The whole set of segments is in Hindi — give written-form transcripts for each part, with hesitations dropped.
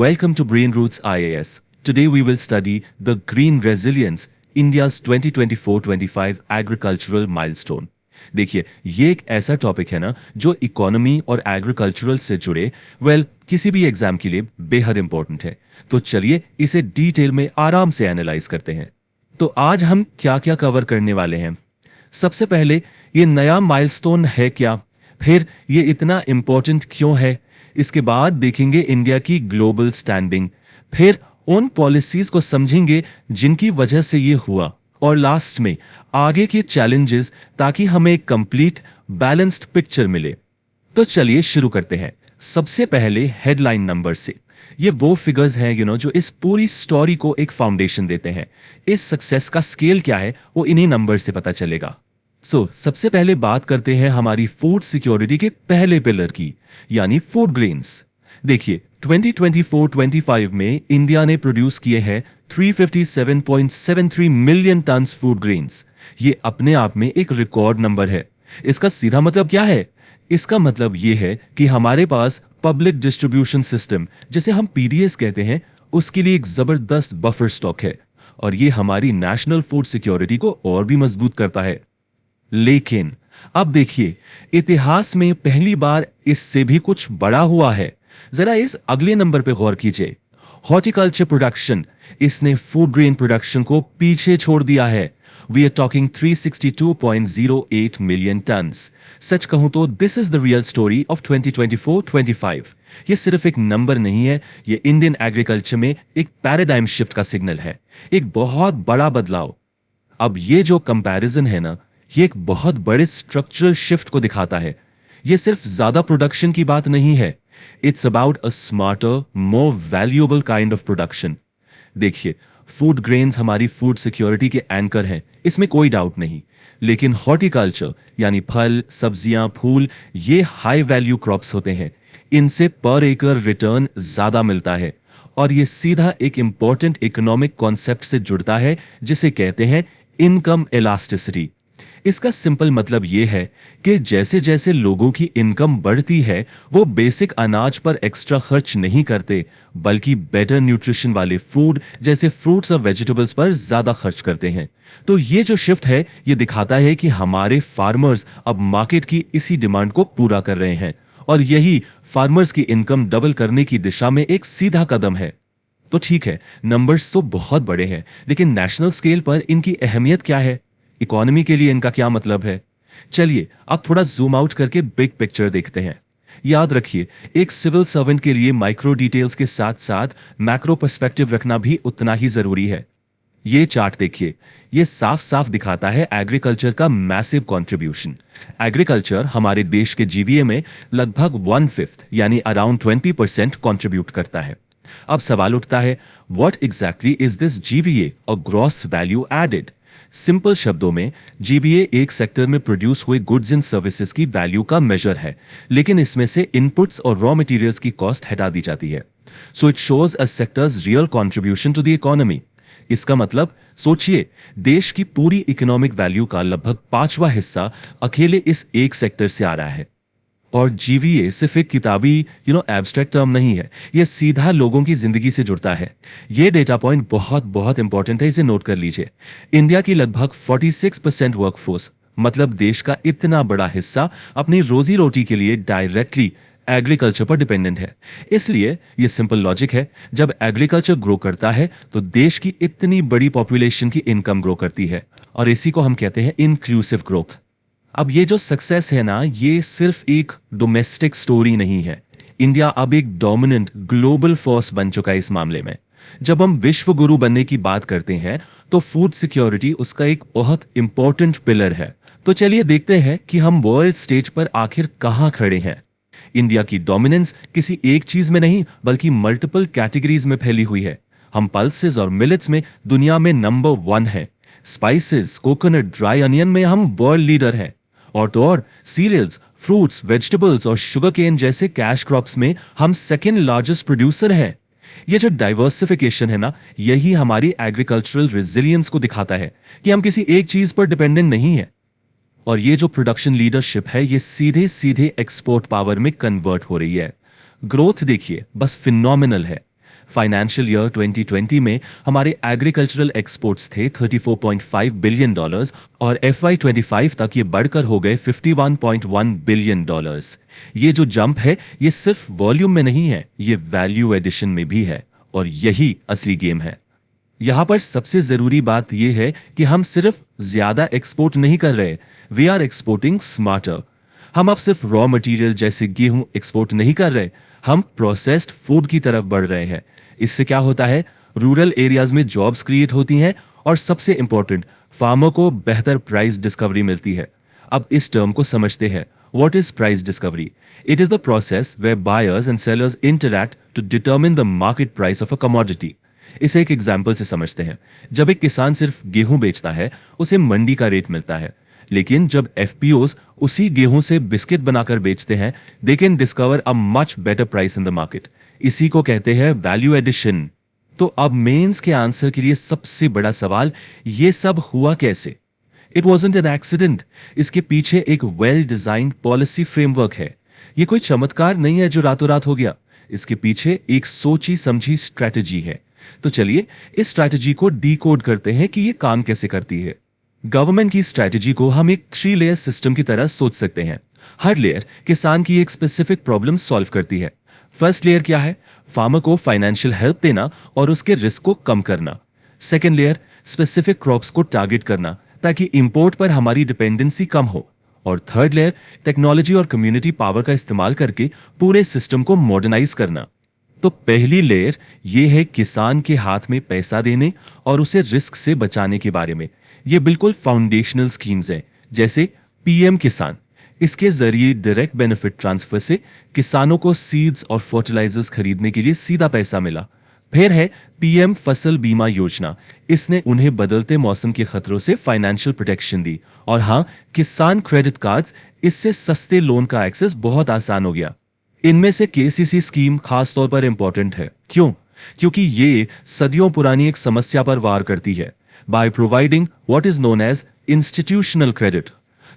Welcome to Brain Roots IAS. Today we will study the Green Resilience, India's 2024-25 Agricultural Milestone. देखिए, ये एक ऐसा टॉपिक है ना जो इकोनॉमी और एग्रीकल्चरल से जुड़े किसी भी एग्जाम के लिए बेहद इंपॉर्टेंट है। तो चलिए इसे डिटेल में आराम से एनालाइज करते हैं। तो आज हम क्या क्या कवर करने वाले हैं। सबसे पहले ये नया माइलस्टोन है क्या, फिर ये इतना इंपॉर्टेंट क्यों है, इसके बाद देखेंगे इंडिया की ग्लोबल स्टैंडिंग, फिर उन पॉलिसीज को समझेंगे जिनकी वजह से ये हुआ, और लास्ट में आगे के चैलेंजेस, ताकि हमें एक कंप्लीट बैलेंस्ड पिक्चर मिले। तो चलिए शुरू करते हैं। सबसे पहले हेडलाइन नंबर से। ये वो फिगर्स हैं जो इस पूरी स्टोरी को एक फाउंडेशन देते हैं। इस सक्सेस का स्केल क्या है वो इन्हीं नंबर से पता चलेगा। सबसे पहले बात करते हैं हमारी फूड सिक्योरिटी के पहले पिलर की, यानी फूड ग्रेन्स। देखिए 2024-25 में इंडिया ने प्रोड्यूस किए हैं 357.73 मिलियन टन्स फूड ग्रेन्स। ये अपने आप में एक रिकॉर्ड नंबर है। इसका सीधा मतलब क्या है? इसका मतलब ये है कि हमारे पास पब्लिक डिस्ट्रीब्यूशन सिस्टम, जिसे हम पीडीएस कहते हैं, उसके लिए एक जबरदस्त बफर स्टॉक है, और ये हमारी नेशनल फूड सिक्योरिटी को और भी मजबूत करता है। लेकिन अब देखिए, इतिहास में पहली बार इससे भी कुछ बड़ा हुआ है। जरा इस अगले नंबर पे गौर कीजिए। हॉर्टिकल्चर प्रोडक्शन, इसने फूड ग्रेन प्रोडक्शन को पीछे छोड़ दिया है। We are talking 362.08 million tons. सच कहूं तो this is the real story of 2024-25। ये सिर्फ एक नंबर नहीं है, ये इंडियन एग्रीकल्चर में एक पैराडाइम शिफ्ट का सिग्नल है, एक बहुत बड़ा बदलाव। अब ये जो कंपैरिजन है ना, ये एक बहुत बड़े स्ट्रक्चरल शिफ्ट को दिखाता है। ये सिर्फ ज्यादा प्रोडक्शन की बात नहीं है, it's about a smarter, more valuable kind of production. देखिए, फूड ग्रेन्स हमारी फूड सिक्योरिटी के एंकर हैं, इसमें कोई डाउट नहीं। लेकिन हॉर्टिकल्चर यानी फल, सब्जियां, फूल, ये हाई वैल्यू क्रॉप्स होते हैं। इनसे पर एकड़ रिटर्न ज्यादा मिलता है, और ये सीधा एक इंपॉर्टेंट इकोनॉमिक कॉन्सेप्ट से जुड़ता है, जिसे कहते हैं इनकम इलास्टिसिटी। इसका सिंपल मतलब यह है कि जैसे जैसे लोगों की इनकम बढ़ती है, वो बेसिक अनाज पर एक्स्ट्रा खर्च नहीं करते, बल्कि बेटर न्यूट्रिशन वाले फूड जैसे फ्रूट्स और वेजिटेबल्स पर ज्यादा खर्च करते हैं। तो ये जो शिफ्ट है, ये दिखाता है कि हमारे फार्मर्स अब मार्केट की इसी डिमांड को पूरा कर रहे हैं, और यही फार्मर्स की इनकम डबल करने की दिशा में एक सीधा कदम है। तो ठीक है, नंबर्स तो बहुत बड़े हैं, लेकिन नेशनल स्केल पर इनकी अहमियत क्या है, इकोनॉमी के लिए इनका क्या मतलब है? चलिए अब थोड़ा जूम आउट करके बिग पिक्चर देखते हैं। याद रखिए, एक सिविल सर्वेंट के लिए माइक्रो डिटेल्स के साथ साथ मैक्रो पर्सपेक्टिव रखना भी उतना ही जरूरी है। ये चार्ट देखिए, ये साफ साफ दिखाता है एग्रीकल्चर का मैसिव कंट्रीब्यूशन। एग्रीकल्चर हमारे देश के जीवीए में लगभग 1/5 यानी अराउंड 20% कंट्रीब्यूट करता है। अब सवाल उठता है, what exactly is this GVA और ग्रॉस वैल्यू एडेड? सिंपल शब्दों में, जीबीए एक सेक्टर में प्रोड्यूस हुए गुड्स एंड सर्विसेज की वैल्यू का मेजर है, लेकिन इसमें से इनपुट्स और रॉ मटेरियल्स की कॉस्ट हटा दी जाती है। So it shows a sector's real contribution to the economy. इसका मतलब सोचिए, देश की इकोनॉमिक इकोनॉमिक वैल्यू का लगभग 5वां हिस्सा अकेले इस एक सेक्टर से आ रहा है। और जीवीए सिर्फ एक किताबी एब्स्ट्रैक्ट टर्म नहीं है, यह सीधा लोगों की जिंदगी से जुड़ता है। यह डेटा पॉइंट बहुत बहुत इंपॉर्टेंट है, इसे नोट कर लीजिए। इंडिया की लगभग 46% वर्कफोर्स, मतलब देश का इतना बड़ा हिस्सा, अपनी रोजी रोटी के लिए डायरेक्टली एग्रीकल्चर पर डिपेंडेंट है। इसलिए यह सिंपल लॉजिक है, जब एग्रीकल्चर ग्रो करता है तो देश की इतनी बड़ी पॉपुलेशन की इनकम ग्रो करती है, और इसी को हम कहते हैं इंक्लूसिव ग्रोथ। अब ये जो सक्सेस है ना, ये सिर्फ एक डोमेस्टिक स्टोरी नहीं है। इंडिया अब एक डोमिनेंट ग्लोबल फोर्स बन चुका है इस मामले में। जब हम विश्व गुरु बनने की बात करते हैं, तो फूड सिक्योरिटी उसका एक बहुत इंपॉर्टेंट पिलर है। तो चलिए देखते हैं कि हम वर्ल्ड स्टेज पर आखिर कहां खड़े हैं। इंडिया की डोमिनेंस किसी एक चीज में नहीं, बल्कि मल्टीपल कैटेगरीज में फैली हुई है। हम पल्सेस और मिलेट्स में दुनिया में नंबर 1 है। स्पाइसेस, कोकोनट, ड्राई अनियन में हम वर्ल्ड लीडर हैं। और तो और सीरियल्स, फ्रूट्स, वेजिटेबल्स और शुगर केन जैसे कैश क्रॉप्स में हम सेकेंड लार्जेस्ट प्रोड्यूसर हैं। ये जो डाइवर्सिफिकेशन है ना, यही हमारी एग्रीकल्चरल रेजिलियंस को दिखाता है कि हम किसी एक चीज पर डिपेंडेंट नहीं है। और ये जो प्रोडक्शन लीडरशिप है, ये सीधे सीधे एक्सपोर्ट पावर में कन्वर्ट हो रही है। ग्रोथ देखिए, बस फिनोमिनल है। फाइनेंशियल ईयर 2020 में हमारे एग्रीकल्चरल एक्सपोर्ट्स थे $34.5 बिलियन और FY25 तक ये बढ़कर हो गए $51.1 बिलियन। ये जो जंप है ये सिर्फ वॉल्यूम में नहीं है, ये वैल्यू एडिशन में भी है, और यही असली गेम है। यहां पर सबसे जरूरी बात यह है कि हम सिर्फ ज्यादा एक्सपोर्ट नहीं कर रहे, वी आर एक्सपोर्टिंग स्मार्टर। हम अब सिर्फ रॉ मटेरियल जैसे गेहूं एक्सपोर्ट नहीं कर रहे, हम प्रोसेस्ड फूड की तरफ बढ़ रहे हैं। इससे क्या होता है, रूरल एरियाज में जॉब्स क्रिएट होती हैं और सबसे इंपॉर्टेंट, फार्मर को बेहतर प्राइस डिस्कवरी मिलती है। अब इस टर्म को समझते हैं। What is price discovery? It is the process where buyers and sellers interact to determine the market price of a commodity. इसे एक एग्जाम्पल से समझते हैं। जब एक किसान सिर्फ गेहूं बेचता है, उसे मंडी का रेट मिलता है, लेकिन जब एफपीओज उसी गेहूं से बिस्किट बनाकर बेचते हैं, they can discover a much better price in the market. इसी को कहते हैं वैल्यू एडिशन। तो अब मेंस के आंसर के लिए सबसे बड़ा सवाल, ये सब हुआ कैसे? It wasn't an accident. इसके पीछे एक वेल डिजाइंड पॉलिसी फ्रेमवर्क है। ये कोई चमत्कार नहीं है जो रातों रात हो गया। इसके पीछे एक सोची समझी स्ट्रैटेजी है। तो चलिए इस स्ट्रैटेजी को डीकोड करते हैं कि ये काम कैसे करती है। गवर्नमेंट की स्ट्रैटेजी को हम एक 3 लेयर सिस्टम की तरह सोच सकते हैं। हर लेयर किसान की एक स्पेसिफिक प्रॉब्लम सॉल्व करती है। फर्स्ट लेयर क्या है? फार्मर को फाइनेंशियल हेल्प देना और उसके रिस्क को कम करना। सेकेंड लेयर, स्पेसिफिक क्रॉप्स को टारगेट करना ताकि इंपोर्ट पर हमारी डिपेंडेंसी कम हो। और थर्ड लेयर, टेक्नोलॉजी और कम्युनिटी पावर का इस्तेमाल करके पूरे सिस्टम को मॉडर्नाइज करना। तो पहली लेयर ये है किसान के हाथ में पैसा देने और उसे रिस्क से बचाने के बारे में। ये बिल्कुल फाउंडेशनल स्कीम्स हैं, जैसे पीएम किसान। इसके जरिए डायरेक्ट बेनिफिट ट्रांसफर से किसानों को सीड्स और फर्टिलाइजर्स खरीदने के लिए सीधा पैसा मिला। फिर है पीएम फसल बीमा योजना। इसने उन्हें बदलते मौसम के खतरों से फाइनेंशियल प्रोटेक्शन दी। और हाँ, किसान क्रेडिट कार्ड्स, इससे सस्ते लोन का एक्सेस बहुत आसान हो गया। इनमें से केसीसी स्कीम खास तौर पर इंपॉर्टेंट है। क्यों? क्योंकि ये सदियों पुरानी एक समस्या पर वार करती है, by providing what is known as institutional credit.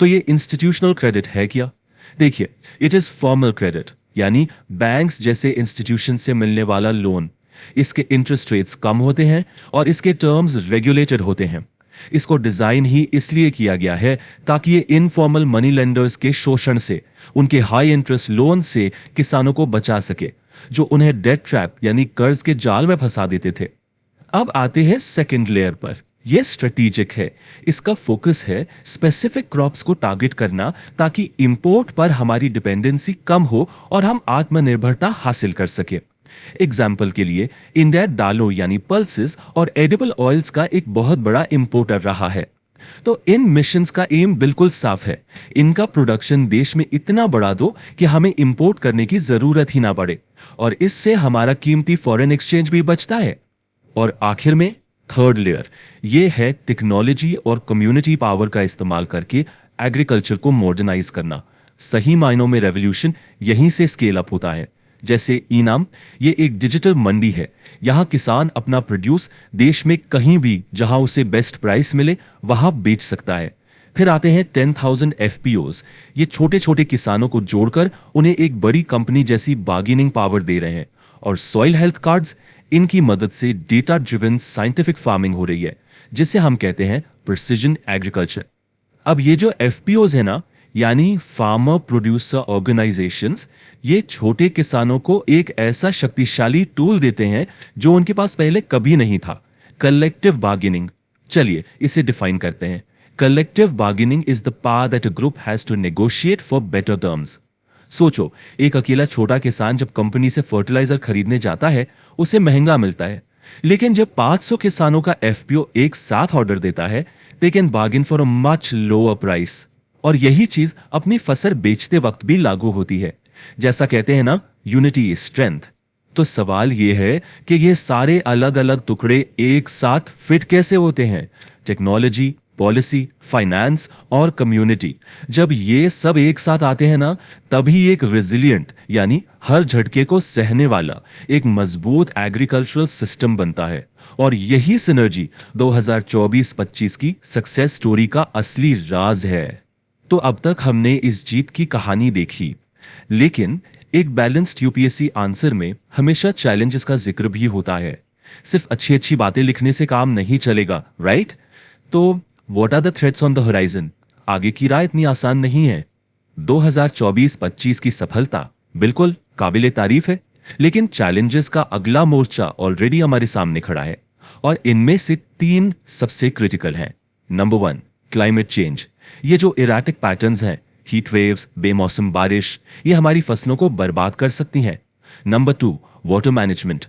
तो ये इंस्टीट्यूशनल क्रेडिट है क्या? देखिए, इट इज फॉर्मल क्रेडिट, यानी बैंक्स जैसे इंस्टीट्यूशन से मिलने वाला लोन। इसके इंटरेस्ट रेट्स कम होते हैं और इसके टर्म्स रेगुलेटेड होते हैं। इसको डिजाइन ही इसलिए किया गया है ताकि ये इनफॉर्मल मनी लेंडर्स के शोषण से, उनके हाई इंटरेस्ट लोन से किसानों को बचा सके, जो उन्हें डेट ट्रैप यानी कर्ज के जाल में फंसा देते थे। अब आते हैं सेकेंड लेयर पर। यह स्ट्रेटेजिक है। इसका फोकस है स्पेसिफिक क्रॉप्स को टारगेट करना ताकि इंपोर्ट पर हमारी डिपेंडेंसी कम हो और हम आत्मनिर्भरता हासिल कर सके। एग्जाम्पल के लिए, इंडिया दालों यानी पल्सेस और एडिबल ऑयल्स का एक बहुत बड़ा इंपोर्टर रहा है। तो इन मिशंस का एम बिल्कुल साफ है, इनका प्रोडक्शन देश में इतना बढ़ा दो कि हमें इंपोर्ट करने की जरूरत ही ना पड़े, और इससे हमारा कीमती फॉरेन एक्सचेंज भी बचता है। और आखिर में थर्ड लेयर, यह है टेक्नोलॉजी और कम्युनिटी पावर का इस्तेमाल करके एग्रीकल्चर को मॉडर्नाइज करना। सही मायनों में रेवोल्यूशन यहीं से स्केल अप होता है। जैसे ईनाम, ये एक डिजिटल मंडी है। यहां किसान अपना प्रोड्यूस देश में कहीं भी जहां उसे बेस्ट प्राइस मिले वहां बेच सकता है। फिर आते हैं 10,000 एफपीओज। ये छोटे छोटे किसानों को जोड़कर उन्हें एक बड़ी कंपनी जैसी बार्गेनिंग पावर दे रहे हैं। और सॉइल हेल्थ कार्ड्स, इनकी मदद से डेटा ड्रिवन साइंटिफिक फार्मिंग हो रही है, जिसे हम कहते हैं प्रिसिजन एग्रीकल्चर। अब ये जो एफपीओज है ना, यानी फार्मर प्रोड्यूसर ऑर्गेनाइजेशंस, ये छोटे किसानों को एक ऐसा शक्तिशाली टूल देते हैं जो उनके पास पहले कभी नहीं था, कलेक्टिव बार्गेनिंग। चलिए इसे डिफाइन करते हैं। Collective bargaining is the power that a group has to negotiate for better terms. सोचो, एक अकेला छोटा किसान जब कंपनी से फर्टिलाइजर खरीदने जाता है, उसे महंगा मिलता है। लेकिन जब 500 किसानों का एफपीओ एक साथ ऑर्डर देता है, they can bargain for a much lower price. और यही चीज अपनी फसल बेचते वक्त भी लागू होती है। जैसा कहते हैं ना, यूनिटी इज स्ट्रेंथ। तो सवाल यह है कि ये सारे अलग अलग टुकड़े एक साथ फिट कैसे होते हैं? टेक्नोलॉजी, पॉलिसी, फाइनेंस और कम्युनिटी, जब ये सब एक साथ आते हैं ना, तभी एक रेजिलिएंट यानी हर झटके को सहने वाला एक मजबूत एग्रीकल्चरल सिस्टम बनता है। और यही सिनर्जी 2024-25 की सक्सेस स्टोरी का असली राज है। तो अब तक हमने इस जीत की कहानी देखी, लेकिन एक बैलेंस्ड यूपीएससी आंसर में हमेशा चैलेंजेस का जिक्र भी होता है। सिर्फ अच्छी अच्छी बातें लिखने से काम नहीं चलेगा, राइट? तो what are the threats on the horizon? आगे की राह इतनी आसान नहीं है। 2024-25 की सफलता बिल्कुल काबिले तारीफ है, लेकिन चैलेंजेस का अगला मोर्चा ऑलरेडी हमारे सामने खड़ा है और इनमें से 3 सबसे क्रिटिकल हैं। Number 1, climate change. ये जो इराटिक पैटर्न्स हैं, हीट वेव्स, बेमौसम बारिश, ये हमारी फसलों को बर्बाद कर सकती हैं। Number 2, water management.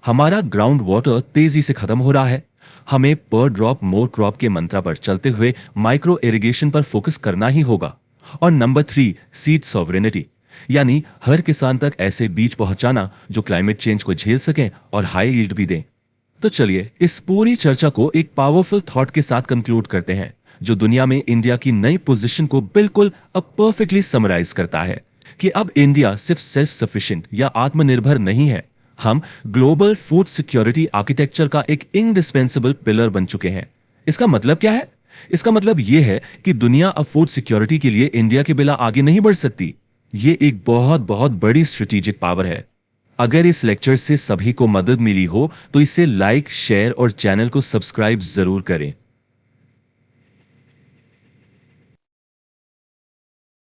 हमारा ग्राउंड वाटर तेजी से खत्म हो रहा है। हमें पर ड्रॉप मोर क्रॉप के मंत्र पर चलते हुए माइक्रो इरिगेशन पर फोकस करना ही होगा। और नंबर 3, सीड सॉवरेनिटी, यानी हर किसान तक ऐसे बीज पहुंचाना जो क्लाइमेट चेंज को झेल सकें और हाई यील्ड भी दें। तो चलिए इस पूरी चर्चा को एक पावरफुल थॉट के साथ कंक्लूड करते हैं, जो दुनिया में इंडिया की नई पोजीशन को बिल्कुल अब परफेक्टली समराइज करता है कि अब इंडिया सिर्फ सेल्फ सफिशिएंट या आत्मनिर्भर नहीं है, हम ग्लोबल फूड सिक्योरिटी आर्किटेक्चर का एक इंडिस्पेंसेबल पिलर बन चुके हैं। इसका मतलब क्या है? इसका मतलब यह है कि दुनिया अब फूड सिक्योरिटी के लिए इंडिया के बिना आगे नहीं बढ़ सकती। ये एक बहुत बहुत बड़ी स्ट्रेटेजिक पावर है। अगर इस लेक्चर से सभी को मदद मिली हो तो इसे लाइक, शेयर और चैनल को सब्सक्राइब जरूर करें।